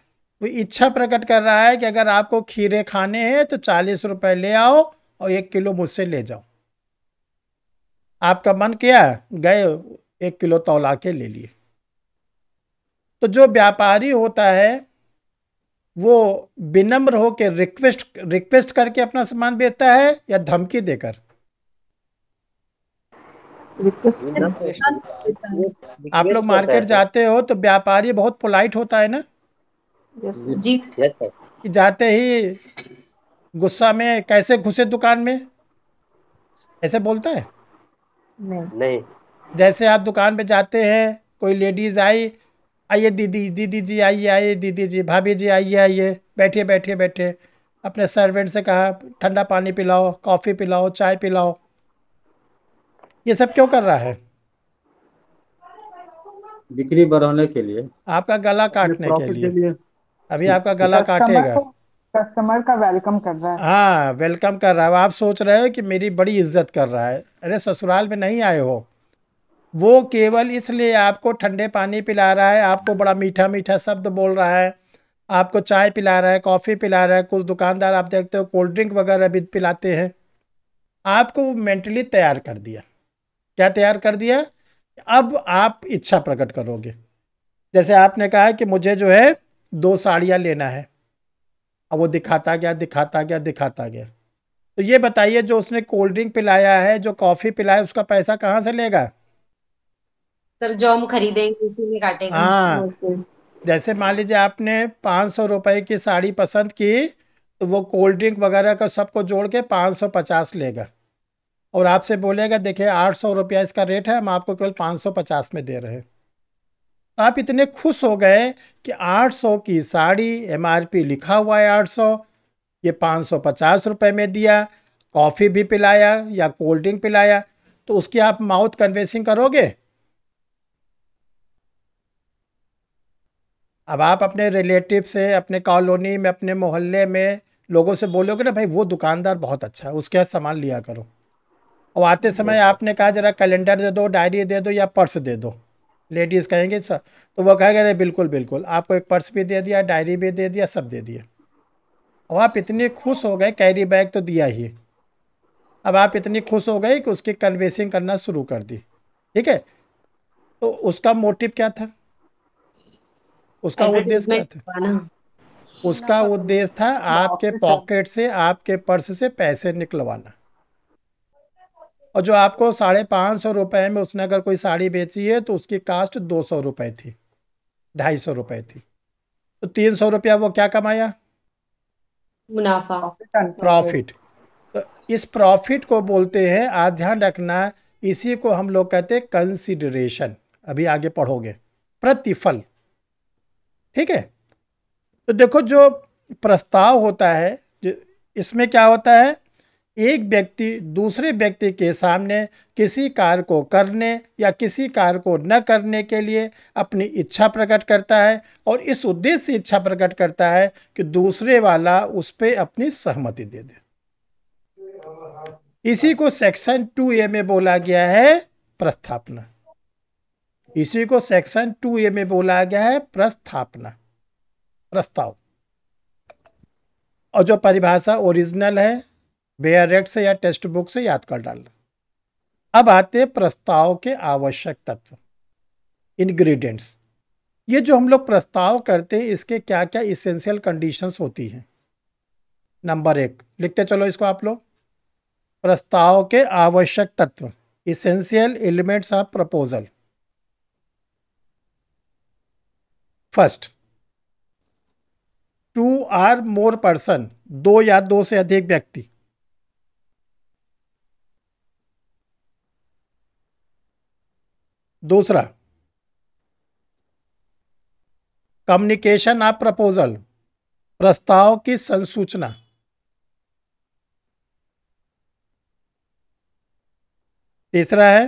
वो इच्छा प्रकट कर रहा है कि अगर आपको खीरे खाने हैं तो 40 रुपए ले आओ और 1 किलो मुझसे ले जाओ। आपका मन किया, गए 1 किलो तौला के ले लिए। तो जो व्यापारी होता है वो विनम्र होकर रिक्वेस्ट करके अपना सामान बेचता है या धमकी देकर? रिक्वेस्ट आप लोग मार्केट जाते हो तो व्यापारी बहुत पोलाइट होता है ना, जी यस सर। कि जाते ही गुस्सा में कैसे घुसे दुकान में, ऐसे बोलता है? नहीं। नहीं। जैसे आप दुकान पे जाते हैं, कोई लेडीज आई, आइए दीदी, दीदी जी आइए, आइए दीदी जी, भाभी जी आइए, आइए बैठिए बैठिए बैठिए, अपने सर्वेंट से कहा ठंडा पानी पिलाओ, कॉफ़ी पिलाओ, चाय पिलाओ। ये सब क्यों कर रहा है? बिक्री बढ़ाने के लिए। आपका गला काटने के प्रॉफिट के लिए। लिए। अभी आपका गला काटेगा। कस्टमर का वेलकम कर रहा है। हाँ, वेलकम कर रहा है। आप सोच रहे हो कि मेरी बड़ी इज्जत कर रहा है। अरे ससुराल में नहीं आए हो, वो केवल इसलिए आपको ठंडे पानी पिला रहा है, आपको बड़ा मीठा मीठा शब्द बोल रहा है, आपको चाय पिला रहा है, कॉफ़ी पिला रहा है, कुछ दुकानदार आप देखते हो कोल्ड ड्रिंक वगैरह भी पिलाते हैं। आपको वो मेंटली तैयार कर दिया। क्या तैयार कर दिया? अब आप इच्छा प्रकट करोगे। जैसे आपने कहा कि मुझे जो है 2 साड़ियाँ लेना है, अब वो दिखाता गया दिखाता गया दिखाता गया। तो ये बताइए, जो उसने कोल्ड ड्रिंक पिलाया है, जो कॉफ़ी पिलाया, उसका पैसा कहाँ से लेगा? सर, जो हम खरीदेंगे उसी में काटेगा। हाँ, जैसे मान लीजिए आपने 500 रुपए की साड़ी पसंद की, तो वो कोल्ड ड्रिंक वगैरह का सबको जोड़ के 550 लेगा और आपसे बोलेगा देखिए 800 रुपया इसका रेट है, हम आपको केवल 550 में दे रहे हैं। आप इतने खुश हो गए कि 800 की साड़ी, MRP लिखा हुआ है 800, ये 550 रुपये में दिया, कॉफ़ी भी पिलाया या कोल्ड ड्रिंक पिलाया, तो उसकी आप माउथ कन्विंसिंग करोगे? अब आप अपने रिलेटिव से, अपने कॉलोनी में, अपने मोहल्ले में लोगों से बोलोगे ना, भाई वो दुकानदार बहुत अच्छा है, उसके यहाँ सामान लिया करो। और आते समय आपने कहा जरा कैलेंडर दे दो, डायरी दे दो या पर्स दे दो, लेडीज़ कहेंगे सर, तो वो कहेगा अरे बिल्कुल बिल्कुल, आपको एक पर्स भी दे दिया, डायरी भी दे दिया, सब दे दिया। अब आप इतने खुश हो गए, कैरी बैग तो दिया ही, अब आप इतनी खुश हो गए कि उसकी कन्वेंसिंग करना शुरू कर दी। ठीक है, तो उसका मोटिव क्या था? उसका उद्देश्य क्या था? उसका उद्देश्य था आपके पॉकेट से, आपके पर्स से पैसे निकलवाना। और जो आपको 550 रुपये में उसने अगर कोई साड़ी बेची है तो उसकी कास्ट 200 रुपये थी, 250 रुपये थी, तो 300 रुपया वो क्या कमाया? मुनाफा, प्रॉफिट। तो इस प्रॉफिट को बोलते हैं, आज ध्यान रखना, इसी को हम लोग कहते हैं कंसिडरेशन। अभी आगे पढ़ोगे, प्रतिफल। ठीक है, तो देखो जो प्रस्ताव होता है, इसमें क्या होता है, एक व्यक्ति दूसरे व्यक्ति के सामने किसी कार्य को करने या किसी कार्य को न करने के लिए अपनी इच्छा प्रकट करता है और इस उद्देश्य से इच्छा प्रकट करता है कि दूसरे वाला उस पर अपनी सहमति दे दे। इसी को सेक्शन 2A में बोला गया है प्रस्थापना। इसी को सेक्शन 2A में बोला गया है प्रस्थापना, प्रस्ताव। और जो परिभाषा ओरिजिनल है बेयरेक्ट से या टेक्स्ट बुक से याद कर डालना। अब आते प्रस्ताव के आवश्यक तत्व, इंग्रेडिएंट्स। ये जो हम लोग प्रस्ताव करते हैं, इसके क्या क्या इसेंशियल कंडीशंस होती हैं। नंबर 1 लिखते चलो इसको आप लोग, प्रस्ताव के आवश्यक तत्व, essential elements of proposal. First, 2 or more person, 2 या 2 से अधिक व्यक्ति। दूसरा, कम्युनिकेशन ऑफ प्रपोजल, प्रस्ताव की संसूचना। तीसरा है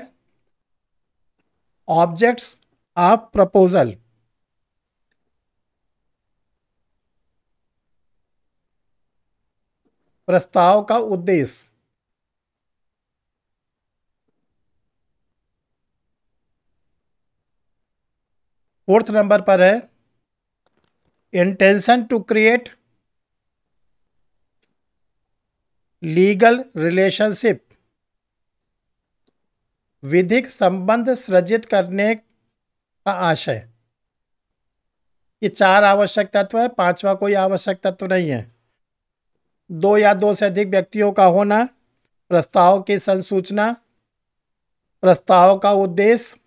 ऑब्जेक्ट्स ऑफ प्रपोजल, प्रस्ताव का उद्देश्य। फोर्थ नंबर पर है intention to create legal relationship, विधिक संबंध सृजित करने का आशय। ये 4 आवश्यक तत्व है, 5वां कोई आवश्यक तत्व नहीं है। 2 या 2 से अधिक व्यक्तियों का होना, प्रस्ताव की संसूचना, प्रस्ताव का उद्देश्य,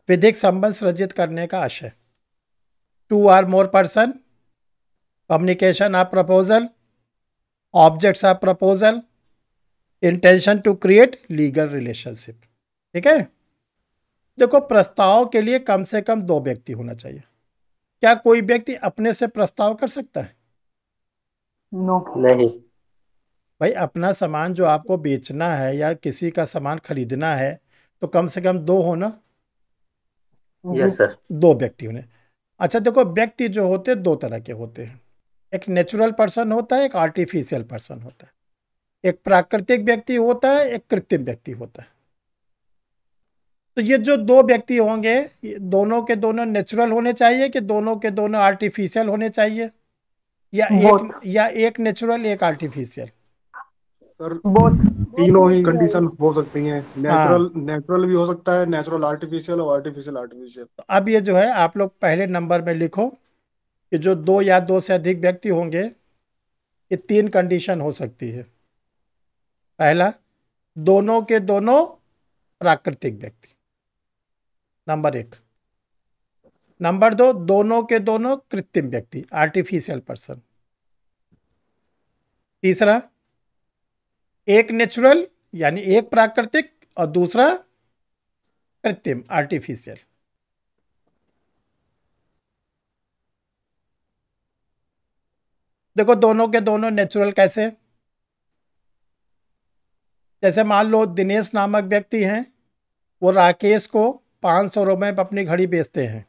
विधिक संबंध सृजित करने का आशय। 2 or more person, communication of proposal, objects of proposal, intention to create legal relationship. ठीक है। देखो, प्रस्ताव के लिए कम से कम 2 व्यक्ति होना चाहिए। क्या कोई व्यक्ति अपने से प्रस्ताव कर सकता है? नो। नहीं। भाई, अपना सामान जो आपको बेचना है या किसी का सामान खरीदना है तो कम से कम 2 हो ना। Yes sir. 2 व्यक्ति होने। अच्छा देखो, व्यक्ति जो होते हैं 2 तरह के होते हैं। एक नेचुरल पर्सन होता है, एक आर्टिफिशियल पर्सन होता है। एक प्राकृतिक व्यक्ति होता है, एक कृत्रिम व्यक्ति होता है। तो ये जो 2 व्यक्ति होंगे, दोनों के दोनों नेचुरल होने चाहिए कि दोनों के दोनों आर्टिफिशियल होने चाहिए, या एक नेचुरल एक आर्टिफिशियल? Sir both. तीनों ही कंडीशन हो सकती हैं। नेचुरल भी हो सकता है, नेचुरल आर्टिफिशियल और आर्टिफिशियल आर्टिफिशियल। तो अब ये जो है आप लोग पहले नंबर में लिखो कि जो 2 या 2 से अधिक व्यक्ति होंगे, ये 3 कंडीशन हो सकती है। पहला, दोनों के दोनों प्राकृतिक व्यक्ति, नंबर 1। नंबर 2, दोनों के दोनों कृत्रिम व्यक्ति, आर्टिफिशियल पर्सन। तीसरा, एक नेचुरल यानी एक प्राकृतिक और दूसरा कृत्रिम, आर्टिफिशियल। देखो, दोनों के दोनों नेचुरल कैसे? जैसे मान लो दिनेश नामक व्यक्ति हैं, वो राकेश को 500 रुपये में अपनी घड़ी बेचते हैं।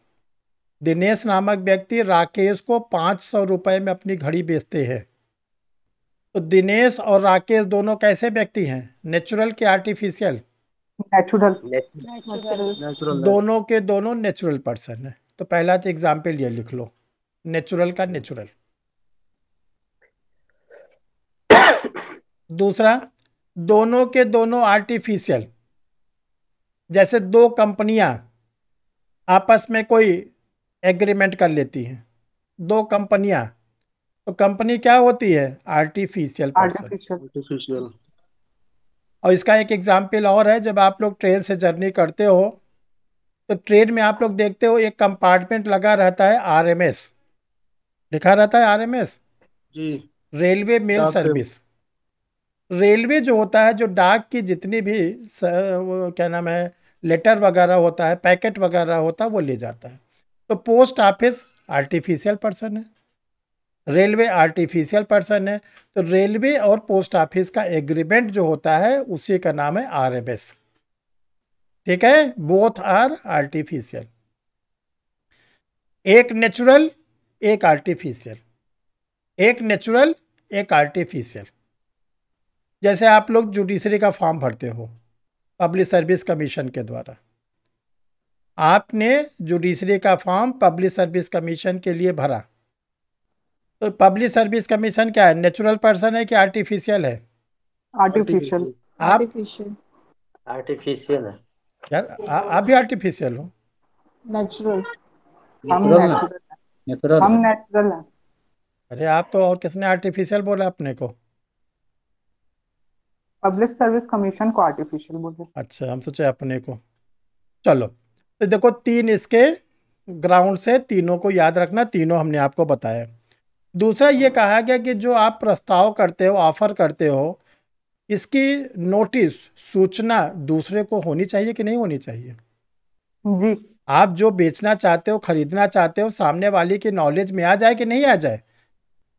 दिनेश नामक व्यक्ति राकेश को 500 रुपये में अपनी घड़ी बेचते हैं। तो दिनेश और राकेश दोनों कैसे व्यक्ति हैं? नेचुरल के आर्टिफिशियल? नेचुरल। दोनों के दोनों नेचुरल पर्सन है। तो पहला तो एग्जाम्पल ये लिख लो, नेचुरल का नेचुरल। दूसरा, दोनों के दोनों आर्टिफिशियल। जैसे 2 कंपनियां आपस में कोई एग्रीमेंट कर लेती हैं, 2 कंपनियां, तो कंपनी क्या होती है? Artificial person. आर्टिफिशियल। और इसका एक एग्जाम्पल और है, जब आप लोग ट्रेन से जर्नी करते हो तो ट्रेन में आप लोग देखते हो एक कंपार्टमेंट लगा रहता है RMS, लिखा रहता है RMS, जी। रेलवे मेल डाक से- सर्विस। रेलवे जो होता है, जो डाक की जितनी भी वो क्या नाम है, लेटर वगैरह होता है, पैकेट वगैरह होता है, वो ले जाता है। तो पोस्ट ऑफिस आर्टिफिशियल पर्सन है, रेलवे आर्टिफिशियल पर्सन है। तो रेलवे और पोस्ट ऑफिस का एग्रीमेंट जो होता है उसी का नाम है RMS। ठीक है, बोथ आर आर्टिफिशियल। एक नेचुरल एक आर्टिफिशियल, एक नेचुरल एक आर्टिफिशियल। जैसे आप लोग जुडिशरी का फॉर्म भरते हो पब्लिक सर्विस कमीशन के द्वारा, आपने जुडिशरी का फॉर्म पब्लिक सर्विस कमीशन के लिए भरा, तो पब्लिक सर्विस कमीशन क्या है? नेचुरल पर्सन है कि आर्टिफिशियल है? आर्टिफिशियल। आप आर्टिफिशियल है। यार आप भी आर्टिफिशियल हो? नेचुरल। नेचुरल हम नेचुरल हैं। अरे आप तो, और किसने आर्टिफिशियल बोला अपने को? पब्लिक सर्विस कमीशन को आर्टिफिशियल बोले। अच्छा, हम सोचे अपने को। चलो, तो देखो 3 इसके ग्राउंड से, तीनों को याद रखना, तीनों हमने आपको बताया। दूसरा ये कहा गया कि जो आप प्रस्ताव करते हो, ऑफर करते हो, इसकी नोटिस, सूचना दूसरे को होनी चाहिए कि नहीं होनी चाहिए? जी। आप जो बेचना चाहते हो, खरीदना चाहते हो, सामने वाले की नॉलेज में आ जाए कि नहीं आ जाए?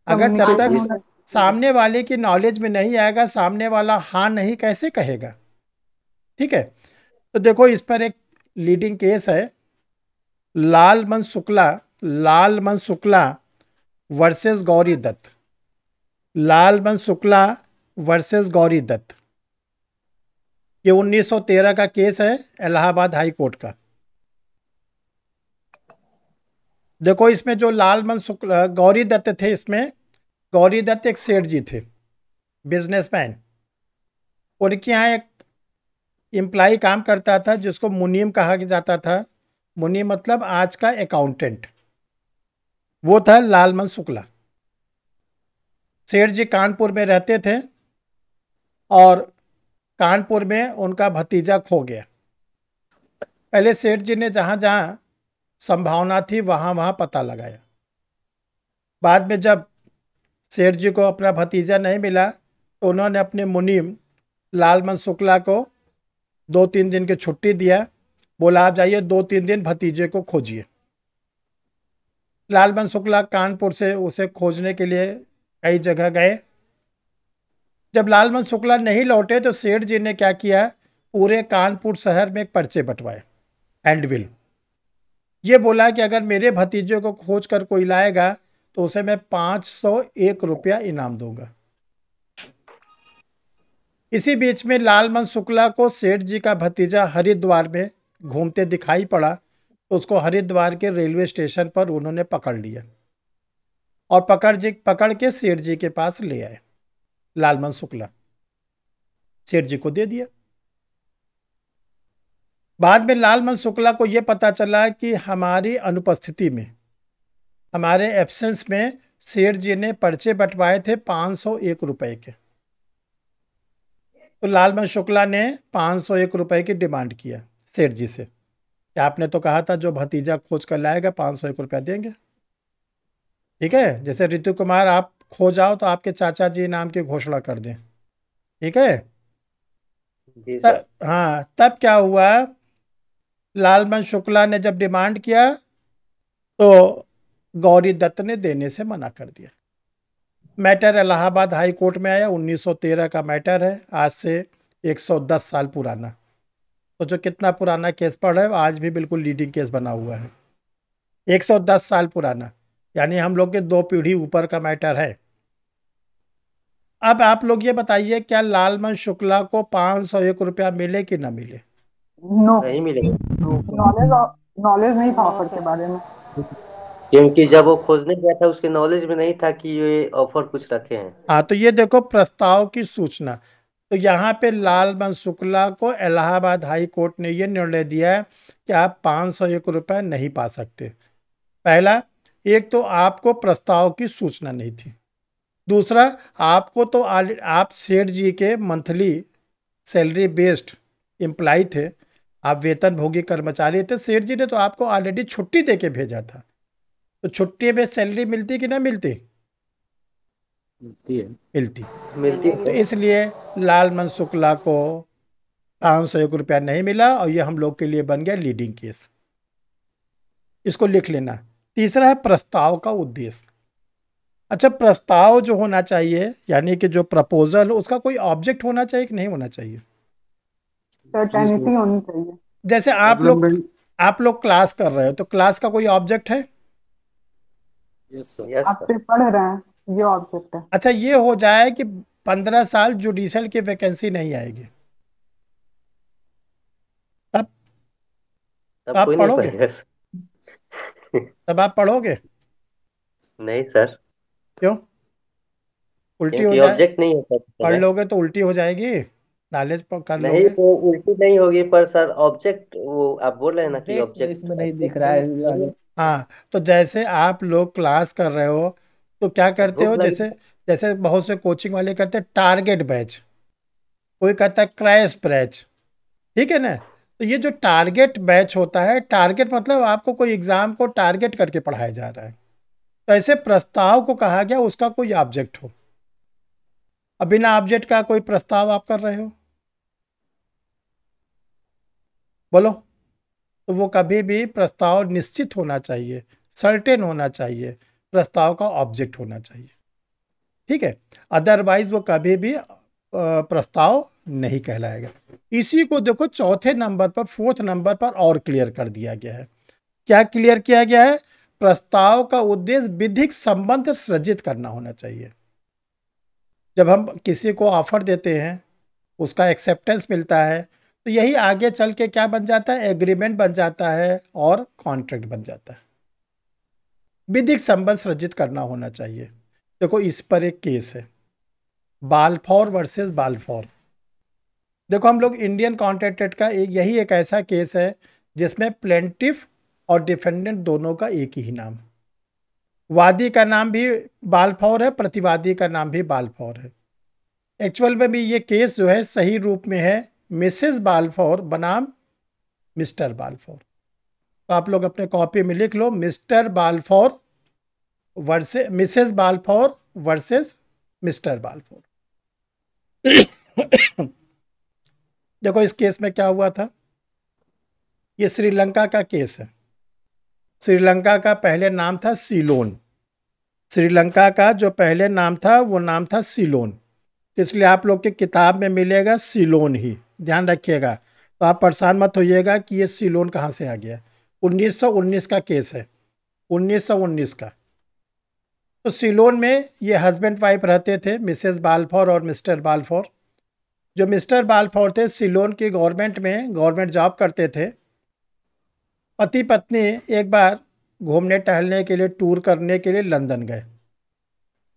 अगर जब तक कम्युनिकेशन जी होना सर। सामने वाले की नॉलेज में नहीं आएगा, सामने वाला हाँ नहीं कैसे कहेगा? ठीक है। तो देखो इस पर एक लीडिंग केस है, लालमन शुक्ला, लालमन शुक्ला वर्सेस गौरी दत्त, लालमन शुक्ला वर्सेस गौरी दत्त। ये 1913 का केस है, इलाहाबाद हाई कोर्ट का। देखो इसमें जो लालमन शुक्ला, गौरी दत्त थे इसमें, गौरी दत्त एक सेठ जी थे, बिजनेसमैन। उनके यहाँ एक एम्प्लाई काम करता था जिसको मुनीम कहा जाता था। मुनीम मतलब आज का अकाउंटेंट, वो था लालमन शुक्ला। सेठ जी कानपुर में रहते थे और कानपुर में उनका भतीजा खो गया। पहले सेठ जी ने जहाँ जहाँ संभावना थी वहाँ वहाँ पता लगाया। बाद में जब सेठ जी को अपना भतीजा नहीं मिला तो उन्होंने अपने मुनीम लालमन शुक्ला को 2-3 दिन की छुट्टी दिया, बोला आप जाइए 2-3 दिन भतीजे को खोजिए। लालमन शुक्ला कानपुर से उसे खोजने के लिए कई जगह गए। जब लालमन शुक्ला नहीं लौटे तो सेठ जी ने क्या किया, पूरे कानपुर शहर में एक पर्चे बंटवाए, हैंडबिल। ये बोला कि अगर मेरे भतीजे को खोज कर कोई लाएगा तो उसे मैं 501 रुपया इनाम दूंगा। इसी बीच में लालमन शुक्ला को सेठ जी का भतीजा हरिद्वार में घूमते दिखाई पड़ा तो उसको हरिद्वार के रेलवे स्टेशन पर उन्होंने पकड़ लिया और पकड़ के सेठ जी के पास ले आए। लालमन शुक्ला सेठ जी को दे दिया। बाद में लालमन शुक्ला को यह पता चला कि हमारी अनुपस्थिति में, हमारे एब्सेंस में सेठ जी ने पर्चे बंटवाए थे 501 रुपए के। तो लालमन शुक्ला ने 501 रुपए की डिमांड किया सेठ जी से कि आपने तो कहा था जो भतीजा खोज कर लाएगा 501 रुपया देंगे। ठीक है, जैसे ऋतु कुमार आप खो जाओ तो आपके चाचा जी नाम की घोषणा कर दें। ठीक है। जी सर। हाँ, तब क्या हुआ, लालमन शुक्ला ने जब डिमांड किया तो गौरी दत्त ने देने से मना कर दिया। मैटर इलाहाबाद हाई कोर्ट में आया, 1913 का मैटर है, आज से 110 साल पुराना। तो जो कितना पुराना केस पढ़ रहे हो, आज भी बिल्कुल लीडिंग केस बना हुआ है, 110 साल पुराना, यानी हम लोग के 2 पीढ़ी ऊपर का मैटर है। अब आप लोग ये बताइए, क्या लालमन शुक्ला को 501 रुपया मिले कि ना मिले? नो, नहीं मिलेगा, नॉलेज नहीं था ऑफर के बारे में। क्योंकि जब वो खोजने गया था उसके नॉलेज में नहीं था कि ये ऑफर कुछ रखे हैं। हाँ, तो ये देखो प्रस्ताव की सूचना। तो यहाँ पे लालमन शुक्ला को इलाहाबाद हाई कोर्ट ने ये निर्णय दिया है कि आप 501 रुपया नहीं पा सकते। पहला, एक तो आपको प्रस्ताव की सूचना नहीं थी। दूसरा, आपको तो आप सेठ जी के मंथली सैलरी बेस्ड एम्प्लॉय थे, आप वेतन भोगी कर्मचारी थे। सेठ जी ने तो आपको ऑलरेडी छुट्टी दे के भेजा था, तो छुट्टी में सैलरी मिलती कि ना मिलती? मिलती। मिलती तो है। इसलिए लालमन शुक्ला को 501 रुपया नहीं मिला और ये हम लोग के लिए बन गया लीडिंग केस। इसको लिख लेना। तीसरा है प्रस्ताव का उद्देश्य। अच्छा, प्रस्ताव जो होना चाहिए, यानी कि जो प्रपोजल, उसका कोई ऑब्जेक्ट होना चाहिए कि नहीं होना चाहिए? सर्टेनिटी होनी चाहिए। जैसे आप लोग क्लास कर रहे हो तो क्लास का कोई ऑब्जेक्ट है? Yes sir. यस आप सर। सिर्फ पढ़ रहे हैं, ये ऑब्जेक्ट है। अच्छा, ये हो जाए कि 15 साल जुडिशियल की वैकेंसी नहीं आएगी, तब तब आप कोई नहीं पढ़ोगे? पढ़ेगा। तब आप पढ़ोगे? नहीं सर, क्यों? उल्टी हो क्योंकि जाए, ऑब्जेक्ट नहीं होता उस पढ़ समय। लोगे तो उल्टी हो जाएगी, नॉलेज कर नहीं, लोगे। वो उल्टी नहीं होगी, पर सर ऑब्जेक्ट, वो आप बोल रहे हैं ना कि उद्देश्य ऑब्जेक्ट, इसमें नहीं दिख रहा है। हाँ, तो जैसे आप लोग क्लास कर रहे हो तो क्या करते हो, भूख लगी। जैसे जैसे बहुत से कोचिंग वाले करते हैं टारगेट बैच, कोई कहता है क्रैश बैच। ठीक है ना? तो ये जो टारगेट बैच होता है, टारगेट मतलब आपको कोई एग्जाम को टारगेट करके पढ़ाया जा रहा है। तो ऐसे प्रस्ताव को कहा गया उसका कोई ऑब्जेक्ट हो। अब बिना ऑब्जेक्ट का कोई प्रस्ताव आप कर रहे हो, बोलो, तो वो कभी भी प्रस्ताव निश्चित होना चाहिए, सर्टेन होना चाहिए, प्रस्ताव का ऑब्जेक्ट होना चाहिए। ठीक है, अदरवाइज वो कभी भी प्रस्ताव नहीं कहलाएगा। इसी को देखो चौथे नंबर पर, फोर्थ नंबर पर और क्लियर कर दिया गया है। क्या क्लियर किया गया है? प्रस्ताव का उद्देश्य विधिक संबंध सृजित करना होना चाहिए। जब हम किसी को ऑफर देते हैं, उसका एक्सेप्टेंस मिलता है, तो यही आगे चल के क्या बन जाता है? एग्रीमेंट बन जाता है और कॉन्ट्रैक्ट बन जाता है। विधिक संबंध सृजित करना होना चाहिए। देखो इस पर एक केस है, बाल्फोर वर्सेस बाल्फोर। देखो हम लोग इंडियन कॉन्ट्रैक्ट एक्ट का यही एक ऐसा केस है जिसमें प्लेंटिफ और डिफेंडेंट दोनों का एक ही नाम, वादी का नाम भी बाल्फोर है, प्रतिवादी का नाम भी बाल्फोर है। एक्चुअल में भी ये केस जो है सही रूप में है मिसेस बाल्फोर बनाम मिस्टर बाल्फोर। तो आप लोग अपने कॉपी में लिख लो, Mr Balfour versus Mrs Balfour versus Mr Balfour. देखो इस केस में क्या हुआ था, ये श्रीलंका का केस है। श्रीलंका का पहले नाम था सीलोन। श्रीलंका का जो पहले नाम था वो नाम था सीलोन, इसलिए आप लोग की किताब में मिलेगा सीलोन ही, ध्यान रखिएगा। तो आप परेशान मत होइएगा कि ये सीलोन कहाँ से आ गया। 1919 का केस है, 1919 का। तो सीलोन में ये हस्बैंड वाइफ रहते थे, मिसेस बाल्फोर और मिस्टर बाल्फोर। जो मिस्टर बाल्फोर थे सीलोन की गवर्नमेंट में गवर्नमेंट जॉब करते थे। पति पत्नी एक बार घूमने टहलने के लिए, टूर करने के लिए लंदन गए।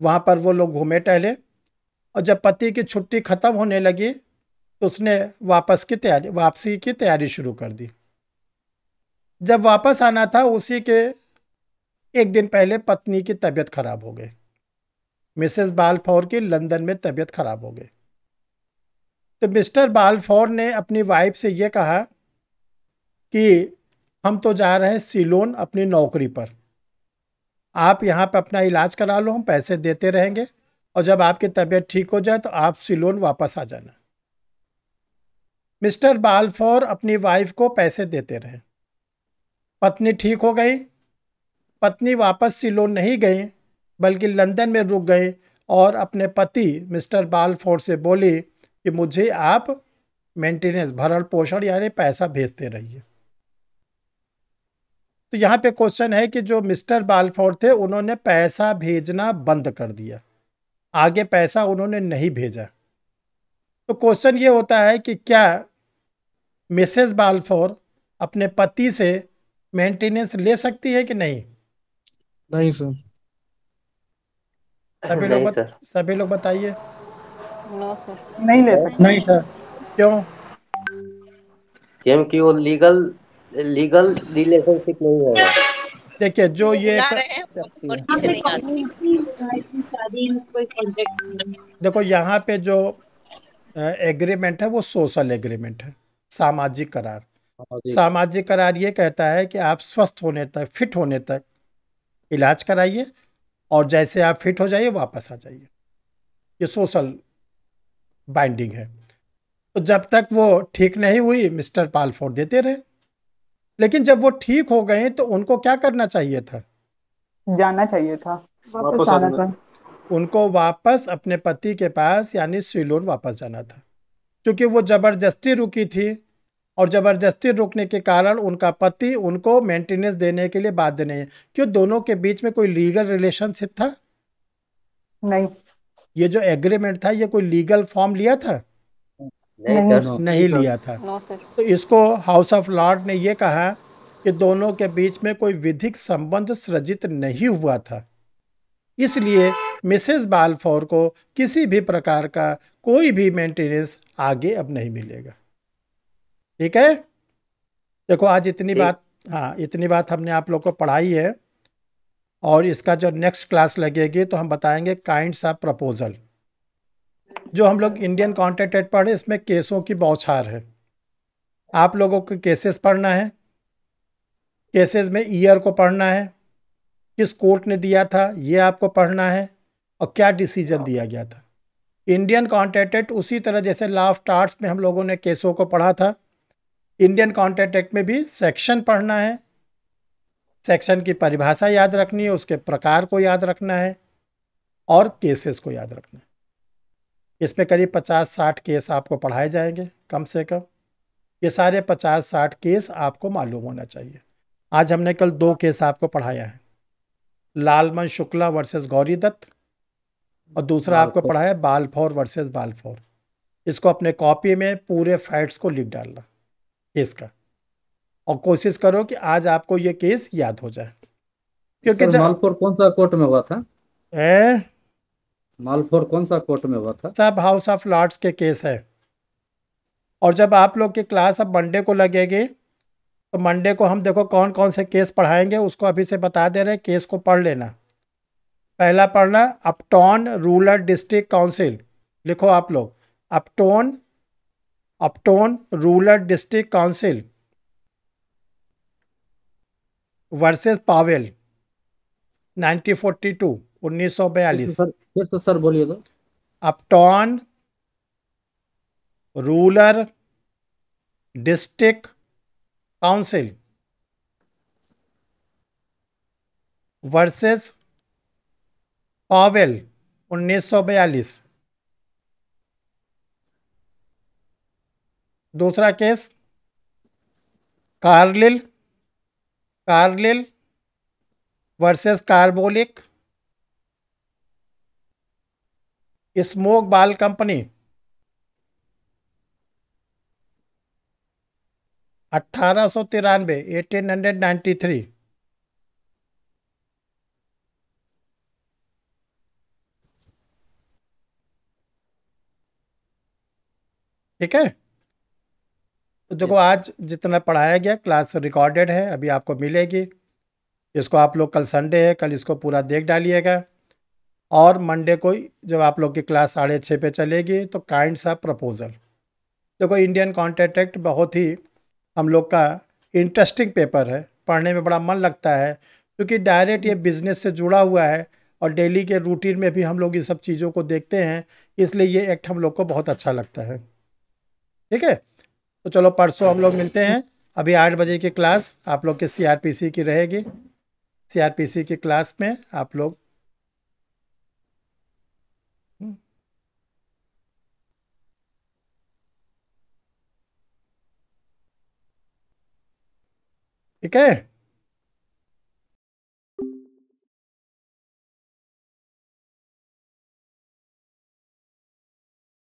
वहाँ पर वो लोग घूमे टहले और जब पति की छुट्टी ख़त्म होने लगी तो उसने वापसी की तैयारी शुरू कर दी। जब वापस आना था उसी के एक दिन पहले पत्नी की तबीयत खराब हो गई। मिसेस बाल्फोर की लंदन में तबीयत खराब हो गई। तो मिस्टर बाल्फोर ने अपनी वाइफ से ये कहा कि हम तो जा रहे हैं सीलोन अपनी नौकरी पर, आप यहाँ पर अपना इलाज करा लो, हम पैसे देते रहेंगे और जब आपकी तबीयत ठीक हो जाए तो आप सीलोन वापस आ जाना। मिस्टर बाल्फोर अपनी वाइफ को पैसे देते रहे। पत्नी ठीक हो गई, पत्नी वापस सीलोन नहीं गई बल्कि लंदन में रुक गई और अपने पति मिस्टर बाल्फोर से बोली कि मुझे आप मेंटेनेंस, भरण पोषण यानी पैसा भेजते रहिए। तो यहाँ पे क्वेश्चन है कि जो मिस्टर बाल्फोर थे उन्होंने पैसा भेजना बंद कर दिया, आगे पैसा उन्होंने नहीं भेजा। तो क्वेश्चन ये होता है कि क्या मिसेस बाल्फोर अपने पति से मेंटेनेंस ले सकती है कि नहीं? नहीं सर। सभी लोग बताइए। No sir. नहीं ले सकते। नहीं सर। क्यों? क्योंकि वो लीगल रिलेशनशिप नहीं है। देखिए जो ये देखो यहाँ पे जो एग्रीमेंट है वो सोशल एग्रीमेंट है, सामाजिक करार। सामाजिक करार ये कहता है कि आप स्वस्थ होने तक, फिट होने तक इलाज कराइए और जैसे आप फिट हो जाइए वापस आ जाइए। ये सोशल बाइंडिंग है। तो जब तक वो ठीक नहीं हुई मिस्टर बाल्फोर देते रहे, लेकिन जब वो ठीक हो गए तो उनको क्या करना चाहिए था? जाना चाहिए था, वापस आना था। उनको वापस अपने पति के पास यानी सीलोन वापस जाना था, क्योंकि वो ज़बरदस्ती रुकी थी और ज़बरदस्ती रुकने के कारण उनका पति उनको मेंटेनेंस देने के लिए बाध्य नहीं है। क्यों, दोनों के बीच में कोई लीगल रिलेशनशिप था? नहीं। ये जो एग्रीमेंट था ये कोई लीगल फॉर्म लिया था? नहीं लिया था। तो इसको हाउस ऑफ लॉर्ड ने ये कहा कि दोनों के बीच में कोई विधिक संबंध सृजित नहीं हुआ था, इसलिए मिसेस बाल्फोर को किसी भी प्रकार का कोई भी मेंटेनेंस आगे अब नहीं मिलेगा। ठीक है, देखो आज इतनी बात हमने आप लोग को पढ़ाई है और इसका जो नेक्स्ट क्लास लगेगी तो हम बताएंगे काइंड्स ऑफ प्रपोजल। जो हम लोग इंडियन कॉन्ट्रैक्ट एक्ट पढ़े इसमें केसों की बौछार है। आप लोगों को केसेस पढ़ना है, केसेस में ईयर को पढ़ना है, किस कोर्ट ने दिया था ये आपको पढ़ना है और क्या डिसीजन दिया गया था। इंडियन कॉन्ट्रैक्ट एक्ट उसी तरह जैसे लॉ ऑफ टार्ट्स में हम लोगों ने केसों को पढ़ा था, इंडियन कॉन्ट्रैक्ट एक्ट में भी सेक्शन पढ़ना है, सेक्शन की परिभाषा याद रखनी है, उसके प्रकार को याद रखना है और केसेस को याद रखना है। इसमें करीब 50-60 केस आपको पढ़ाए जाएंगे कम से कम। ये सारे 50-60 केस आपको मालूम होना चाहिए। आज हमने कल 2 केस आपको पढ़ाया है, लालमन शुक्ला वर्सेस गौरी दत्त, और दूसरा आपको पढ़ाया है बालफोर वर्सेस बालफोर। इसको अपने कॉपी में पूरे फैक्ट्स को लिख डालना केस का, और कोशिश करो कि आज आपको ये केस याद हो जाए। क्योंकि सर मालपुर कौन सा कोर्ट में हुआ था? ए, मालपुर कौन सा कोर्ट में हुआ था? सब हाउस ऑफ लॉर्ड्स के केस है। और जब आप लोग की क्लास अब मंडे को लगेगी तो मंडे को हम देखो कौन कौन से केस पढ़ाएंगे, उसको अभी से बता दे रहे हैं। केस को पढ़ लेना। पहला पढ़ना अपटॉन रूरल डिस्ट्रिक्ट काउंसिल, लिखो आप लोग, Upton Upton rural district council versus Powell 1942 1942। फिर से सर बोलिए तो। Upton rural district council versus Powell 1942। दूसरा case Carlill Carlill versus carbolic smoke ball company 1893 1893। ठीक है, तो देखो आज जितना पढ़ाया गया क्लास रिकॉर्डेड है, अभी आपको मिलेगी। इसको आप लोग, कल संडे है, कल इसको पूरा देख डालिएगा। और मंडे को जब आप लोग की क्लास 6:30 पे चलेगी तो काइंड्स ऑफ प्रपोजल। देखो इंडियन कॉन्ट्रैक्ट एक्ट बहुत ही हम लोग का इंटरेस्टिंग पेपर है, पढ़ने में बड़ा मन लगता है, क्योंकि डायरेक्ट ये बिजनेस से जुड़ा हुआ है और डेली के रूटीन में भी हम लोग ये सब चीज़ों को देखते हैं, इसलिए ये एक्ट हम लोग को बहुत अच्छा लगता है। ठीक है, तो चलो परसों हम लोग मिलते हैं। अभी 8 बजे की क्लास आप लोग के सीआरपीसी की रहेगी। सीआरपीसी की क्लास में आप लोग ठीक है।